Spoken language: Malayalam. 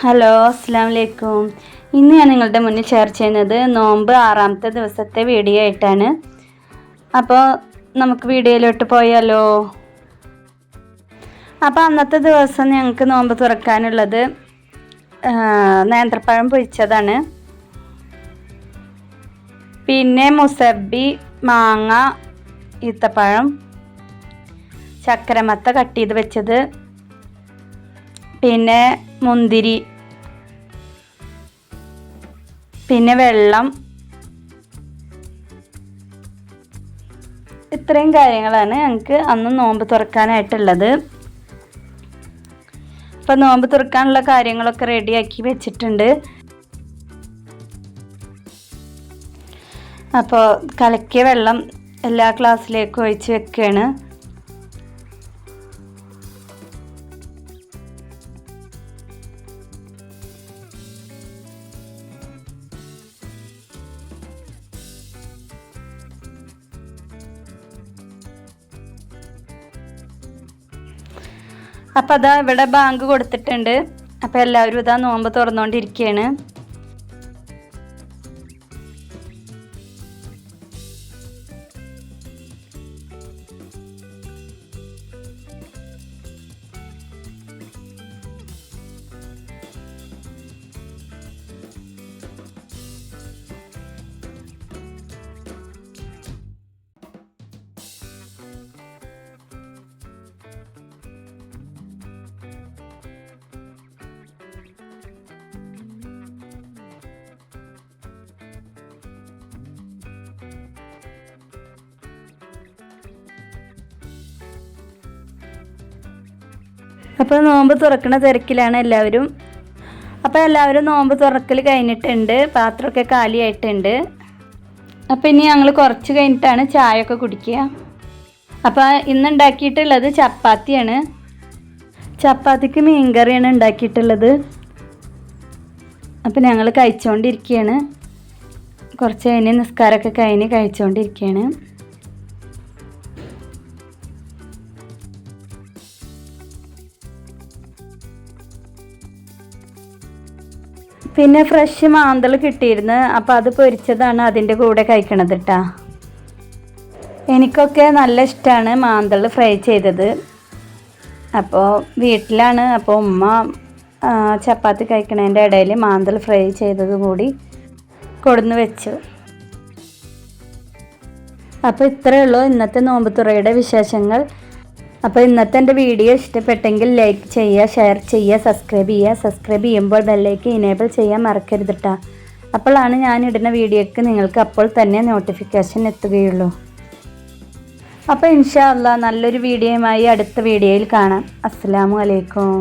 ഹലോ, അസ്സലാമു അലൈക്കും. ഇന്ന് ഞാൻ നിങ്ങളുടെ മുന്നിൽ ഷെയർ ചെയ്യുന്നത് നോമ്പ് 6ാമത്തെ ദിവസത്തെ വീഡിയോ ആയിട്ടാണ്. അപ്പോൾ നമുക്ക് വീഡിയോയിലോട്ട് പോയാലോ. അപ്പോൾ അന്നത്തെ ദിവസം ഞങ്ങൾക്ക് നോമ്പ് തുറക്കാനുള്ളത് നേന്ത്രപ്പഴം പൊരിച്ചതാണ്. പിന്നെ മുസബി, മാങ്ങ, ഈത്തപ്പഴം, ചക്കരമത്ത കട്ട് ചെയ്ത് വെച്ചത്, പിന്നെ മുന്തിരി, പിന്നെ വെള്ളം, ഇത്രയും കാര്യങ്ങളാണ് ഞങ്ങൾക്ക് അന്ന് നോമ്പ് തുറക്കാനായിട്ടുള്ളത്. അപ്പോൾ നോമ്പ് തുറക്കാനുള്ള കാര്യങ്ങളൊക്കെ റെഡിയാക്കി വെച്ചിട്ടുണ്ട്. അപ്പോൾ കലക്കിയ വെള്ളം എല്ലാ ഗ്ലാസ്സിലേക്കും ഒഴിച്ച് വെക്കുകയാണ്. അപ്പോൾ അതാ ഇവിടെ ബാങ്ക് കൊടുത്തിട്ടുണ്ട്. അപ്പോൾ എല്ലാവരും ഇതാ നോമ്പ് തുറന്നുകൊണ്ടിരിക്കുകയാണ്. അപ്പോൾ നോമ്പ് തുറക്കുന്ന തിരക്കിലാണ് എല്ലാവരും. അപ്പോൾ എല്ലാവരും നോമ്പ് തുറക്കൽ കഴിഞ്ഞിട്ടുണ്ട്, പാത്രമൊക്കെ കാലിയായിട്ടുണ്ട്. അപ്പോൾ ഇനി ഞങ്ങൾ കുറച്ച് കഴിഞ്ഞിട്ടാണ് ചായ ഒക്കെ കുടിക്കുക. അപ്പോൾ ഇന്നുണ്ടാക്കിയിട്ടുള്ളത് ചപ്പാത്തിയാണ്. ചപ്പാത്തിക്ക് മീൻകറിയാണ് ഉണ്ടാക്കിയിട്ടുള്ളത്. അപ്പോൾ ഞങ്ങൾ കഴിച്ചുകൊണ്ടിരിക്കുകയാണ്. കുറച്ച് കഴിഞ്ഞ് നിസ്കാരമൊക്കെ കഴിഞ്ഞ് കഴിച്ചുകൊണ്ടിരിക്കുകയാണ്. പിന്നെ ഫ്രഷ് മാന്തൾ കിട്ടിയിരുന്നു. അപ്പോൾ അത് പൊരിച്ചതാണ് അതിൻ്റെ കൂടെ കഴിക്കണത് കേട്ടോ. എനിക്കൊക്കെ നല്ല ഇഷ്ടമാണ് മാന്തൾ ഫ്രൈ ചെയ്തത്. അപ്പോൾ വീട്ടിലാണ്. അപ്പോൾ ഉമ്മ ചപ്പാത്തി കഴിക്കണതിൻ്റെ ഇടയിൽ മാന്തൾ ഫ്രൈ ചെയ്തത് കൂടി കൊടുന്ന് വെച്ചു. അപ്പോൾ ഇത്രയേ ഉള്ളൂ ഇന്നത്തെ നോമ്പ് തുറയുടെ വിശേഷങ്ങൾ. അപ്പോൾ ഇന്നത്തെ എൻ്റെ വീഡിയോ ഇഷ്ടപ്പെട്ടെങ്കിൽ ലൈക്ക് ചെയ്യുക, ഷെയർ ചെയ്യുക, സബ്സ്ക്രൈബ് ചെയ്യുക. സബ്സ്ക്രൈബ് ചെയ്യുമ്പോൾ ബെല്ലൈക്ക് ഇനേബിൾ ചെയ്യാൻ മറക്കരുത് കേട്ടോ. അപ്പോഴാണ് ഞാൻ ഇടുന്ന വീഡിയോയ്ക്ക് നിങ്ങൾക്ക് അപ്പോൾ തന്നെ നോട്ടിഫിക്കേഷൻ എത്തുകയുള്ളൂ. അപ്പോൾ ഇൻഷാ അല്ലാഹ് നല്ലൊരു വീഡിയോയുമായി അടുത്ത വീഡിയോയിൽ കാണാം. അസ്സലാമു അലൈക്കും.